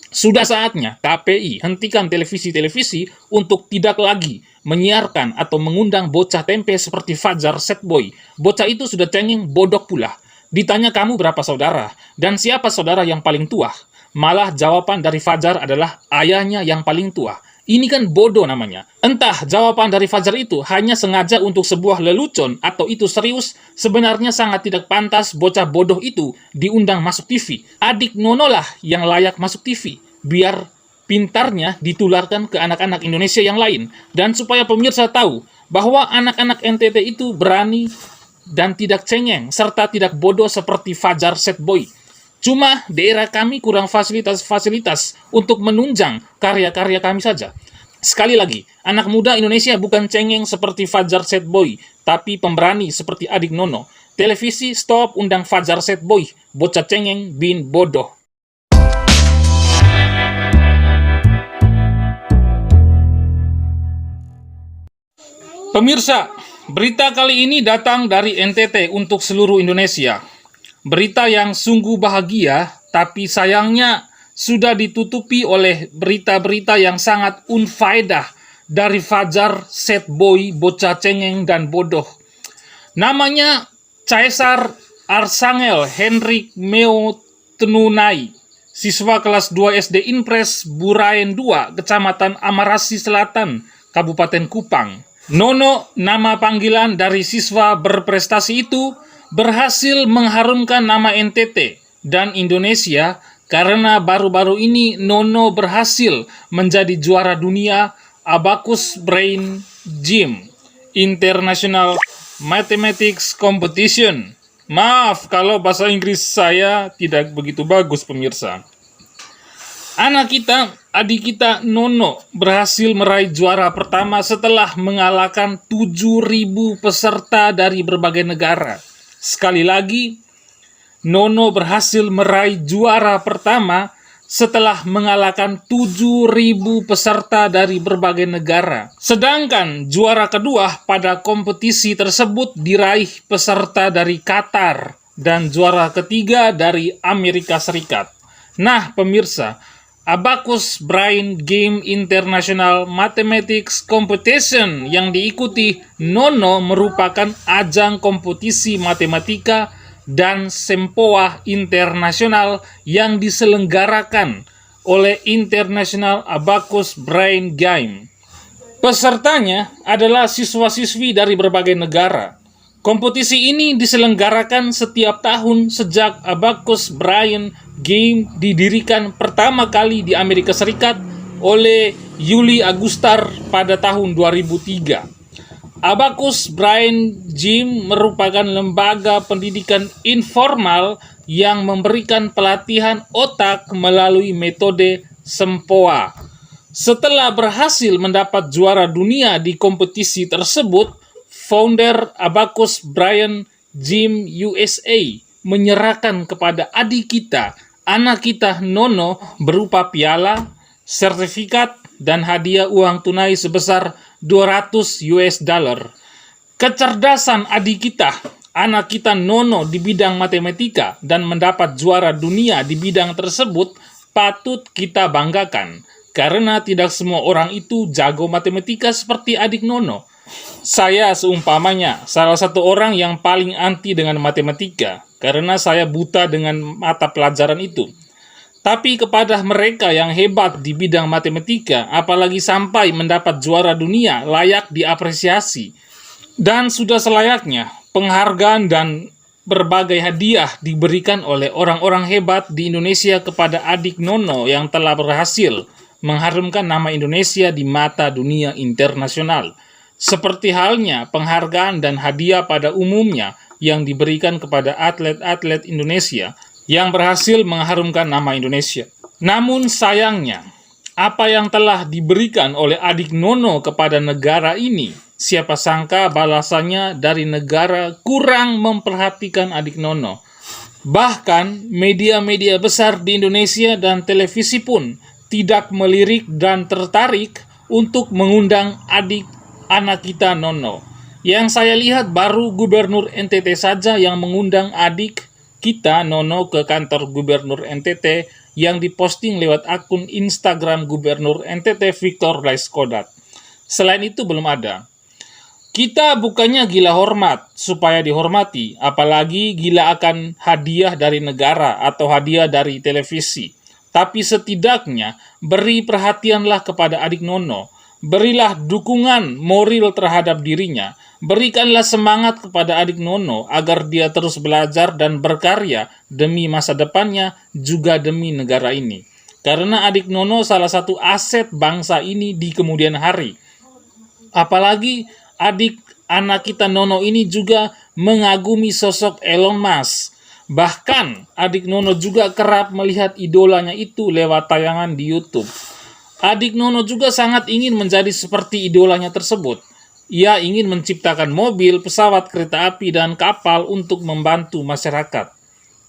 Sudah saatnya KPI hentikan televisi-televisi untuk tidak lagi menyiarkan atau mengundang bocah tempe seperti Fajar Setboy. Bocah itu sudah cengeng, bodoh pula. Ditanya kamu berapa saudara, dan siapa saudara yang paling tua? Malah jawaban dari Fajar adalah ayahnya yang paling tua. Ini kan bodoh namanya. Entah jawaban dari Fajar itu hanya sengaja untuk sebuah lelucon atau itu serius, sebenarnya sangat tidak pantas bocah bodoh itu diundang masuk TV. Adik Nono lah yang layak masuk TV, biar pintarnya ditularkan ke anak-anak Indonesia yang lain. Dan supaya pemirsa tahu bahwa anak-anak NTT itu berani dan tidak cengeng, serta tidak bodoh seperti Fajar Setboy. Cuma daerah kami kurang fasilitas-fasilitas untuk menunjang karya-karya kami saja. Sekali lagi, anak muda Indonesia bukan cengeng seperti Fajar Setboy, tapi pemberani seperti adik Nono. Televisi stop undang Fajar Setboy, bocah cengeng bin bodoh. Pemirsa, berita kali ini datang dari NTT untuk seluruh Indonesia. Berita yang sungguh bahagia, tapi sayangnya sudah ditutupi oleh berita-berita yang sangat unfaedah dari Fajar Setboy, bocah cengeng dan bodoh. Namanya Caesar Arsangel Henrik Meo Tenunai, siswa kelas 2 SD Impres Buraen 2, Kecamatan Amarasi Selatan, Kabupaten Kupang. Nono, nama panggilan dari siswa berprestasi itu, berhasil mengharumkan nama NTT dan Indonesia karena baru-baru ini Nono berhasil menjadi juara dunia Abacus Brain Gym International Mathematics Competition. Maaf kalau bahasa Inggris saya tidak begitu bagus, pemirsa. Adik kita Nono berhasil meraih juara pertama setelah mengalahkan 7.000 peserta dari berbagai negara. Sekali lagi, Nono berhasil meraih juara pertama setelah mengalahkan 7.000 peserta dari berbagai negara. Sedangkan juara kedua pada kompetisi tersebut diraih peserta dari Qatar dan juara ketiga dari Amerika Serikat. Nah, pemirsa, Abacus Brain Game International Mathematics Competition yang diikuti Nono merupakan ajang kompetisi matematika dan sempoa internasional yang diselenggarakan oleh International Abacus Brain Game. Pesertanya adalah siswa-siswi dari berbagai negara. Kompetisi ini diselenggarakan setiap tahun sejak Abacus Brain Game didirikan pertama kali di Amerika Serikat oleh Yuli Agustar pada tahun 2003. Abacus Brain Gym merupakan lembaga pendidikan informal yang memberikan pelatihan otak melalui metode sempoa. Setelah berhasil mendapat juara dunia di kompetisi tersebut, founder Abacus Brain Gym USA menyerahkan kepada anak kita Nono berupa piala, sertifikat, dan hadiah uang tunai sebesar $200. Kecerdasan anak kita Nono di bidang matematika dan mendapat juara dunia di bidang tersebut patut kita banggakan, karena tidak semua orang itu jago matematika seperti adik Nono. Saya seumpamanya salah satu orang yang paling anti dengan matematika, karena saya buta dengan mata pelajaran itu. Tapi kepada mereka yang hebat di bidang matematika, apalagi sampai mendapat juara dunia, layak diapresiasi. Dan sudah selayaknya penghargaan dan berbagai hadiah diberikan oleh orang-orang hebat di Indonesia kepada adik Nono yang telah berhasil mengharumkan nama Indonesia di mata dunia internasional. Seperti halnya penghargaan dan hadiah pada umumnya yang diberikan kepada atlet-atlet Indonesia yang berhasil mengharumkan nama Indonesia. Namun sayangnya, apa yang telah diberikan oleh adik Nono kepada negara ini, siapa sangka balasannya dari negara kurang memperhatikan adik Nono. Bahkan media-media besar di Indonesia dan televisi pun tidak melirik dan tertarik untuk mengundang anak kita Nono. Yang saya lihat baru Gubernur NTT saja yang mengundang adik kita Nono ke kantor Gubernur NTT yang diposting lewat akun Instagram Gubernur NTT Victor Laiskodat. Selain itu belum ada. Kita bukannya gila hormat supaya dihormati, apalagi gila akan hadiah dari negara atau hadiah dari televisi. Tapi setidaknya beri perhatianlah kepada adik Nono, berilah dukungan moral terhadap dirinya, berikanlah semangat kepada adik Nono agar dia terus belajar dan berkarya demi masa depannya juga demi negara ini. Karena adik Nono salah satu aset bangsa ini di kemudian hari. Apalagi anak kita Nono ini juga mengagumi sosok Elon Musk. Bahkan adik Nono juga kerap melihat idolanya itu lewat tayangan di YouTube. Adik Nono juga sangat ingin menjadi seperti idolanya tersebut. Ia ingin menciptakan mobil, pesawat, kereta api, dan kapal untuk membantu masyarakat.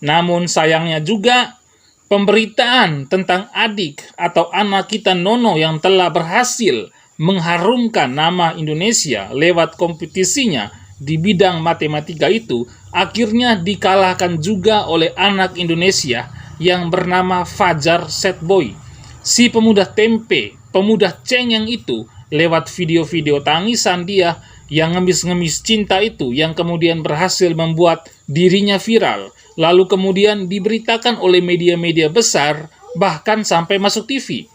Namun sayangnya juga pemberitaan tentang adik atau anak kita Nono yang telah berhasil mengharumkan nama Indonesia lewat kompetisinya di bidang matematika itu akhirnya dikalahkan juga oleh anak Indonesia yang bernama Fajar Setboy. Si pemuda tempe, pemuda cengeng itu lewat video-video tangisan dia yang ngemis-ngemis cinta itu yang kemudian berhasil membuat dirinya viral, lalu kemudian diberitakan oleh media-media besar bahkan sampai masuk TV.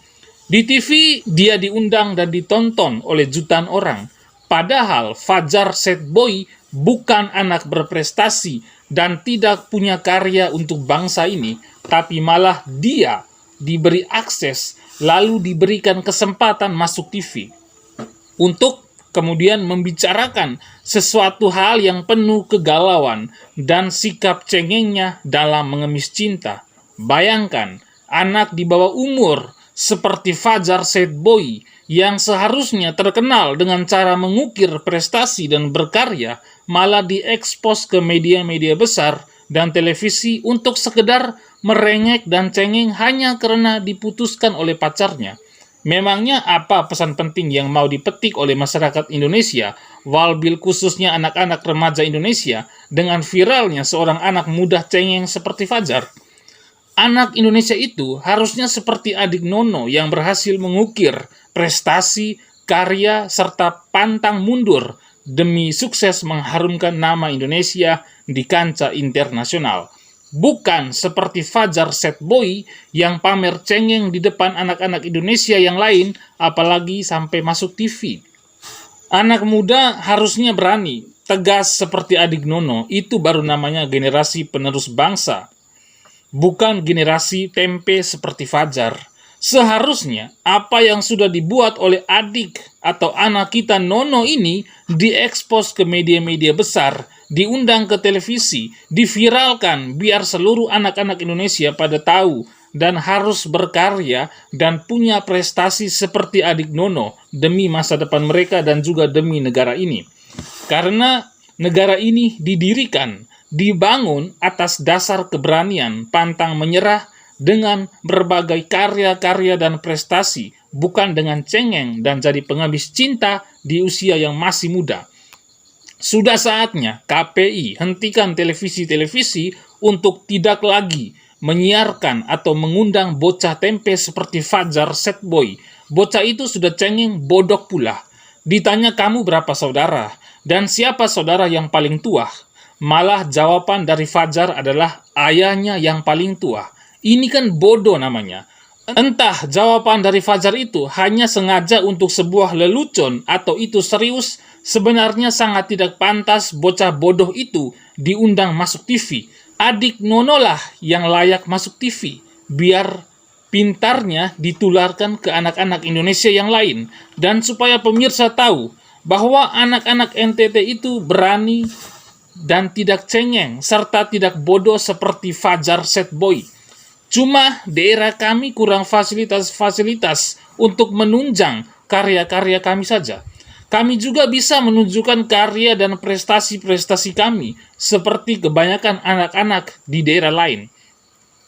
Di TV, dia diundang dan ditonton oleh jutaan orang. Padahal Fajar Setboy bukan anak berprestasi dan tidak punya karya untuk bangsa ini, tapi malah dia diberi akses, lalu diberikan kesempatan masuk TV untuk kemudian membicarakan sesuatu hal yang penuh kegalauan dan sikap cengengnya dalam mengemis cinta. Bayangkan, anak di bawah umur seperti Fajar Setboy yang seharusnya terkenal dengan cara mengukir prestasi dan berkarya malah diekspos ke media-media besar dan televisi untuk sekedar merengek dan cengeng hanya karena diputuskan oleh pacarnya. Memangnya apa pesan penting yang mau dipetik oleh masyarakat Indonesia, walbil khususnya anak-anak remaja Indonesia, dengan viralnya seorang anak muda cengeng seperti Fajar? Anak Indonesia itu harusnya seperti adik Nono yang berhasil mengukir prestasi, karya, serta pantang mundur demi sukses mengharumkan nama Indonesia di kancah internasional. Bukan seperti Fajar Setboy yang pamer cengeng di depan anak-anak Indonesia yang lain, apalagi sampai masuk TV. Anak muda harusnya berani, tegas seperti adik Nono, itu baru namanya generasi penerus bangsa. Bukan generasi tempe seperti Fajar. Seharusnya apa yang sudah dibuat oleh adik atau anak kita Nono ini diekspos ke media-media besar, diundang ke televisi, diviralkan biar seluruh anak-anak Indonesia pada tahu dan harus berkarya dan punya prestasi seperti adik Nono demi masa depan mereka dan juga demi negara ini. Karena negara ini dibangun atas dasar keberanian, pantang menyerah dengan berbagai karya-karya dan prestasi, bukan dengan cengeng dan jadi pengemis cinta di usia yang masih muda. Sudah saatnya KPI hentikan televisi-televisi untuk tidak lagi menyiarkan atau mengundang bocah tempe seperti Fajar Setboy. Bocah itu sudah cengeng, bodoh pula. Ditanya kamu berapa saudara dan siapa saudara yang paling tua? Malah jawaban dari Fajar adalah ayahnya yang paling tua. Ini kan bodoh namanya. Entah jawaban dari Fajar itu hanya sengaja untuk sebuah lelucon atau itu serius, sebenarnya sangat tidak pantas bocah bodoh itu diundang masuk TV. Adik Nono lah yang layak masuk TV, biar pintarnya ditularkan ke anak-anak Indonesia yang lain. Dan supaya pemirsa tahu bahwa anak-anak NTT itu berani dan tidak cengeng, serta tidak bodoh seperti Fajar Setboy. Cuma daerah kami kurang fasilitas-fasilitas untuk menunjang karya-karya kami saja. Kami juga bisa menunjukkan karya dan prestasi-prestasi kami, seperti kebanyakan anak-anak di daerah lain.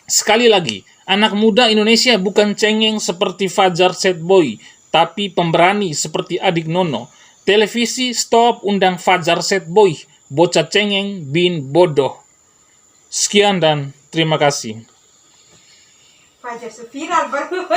Sekali lagi, anak muda Indonesia bukan cengeng seperti Fajar Setboy, tapi pemberani seperti adik Nono. Televisi stop undang Fajar Setboy, bocah cengeng bin bodoh. Sekian dan terima kasih. Fajar viral baru.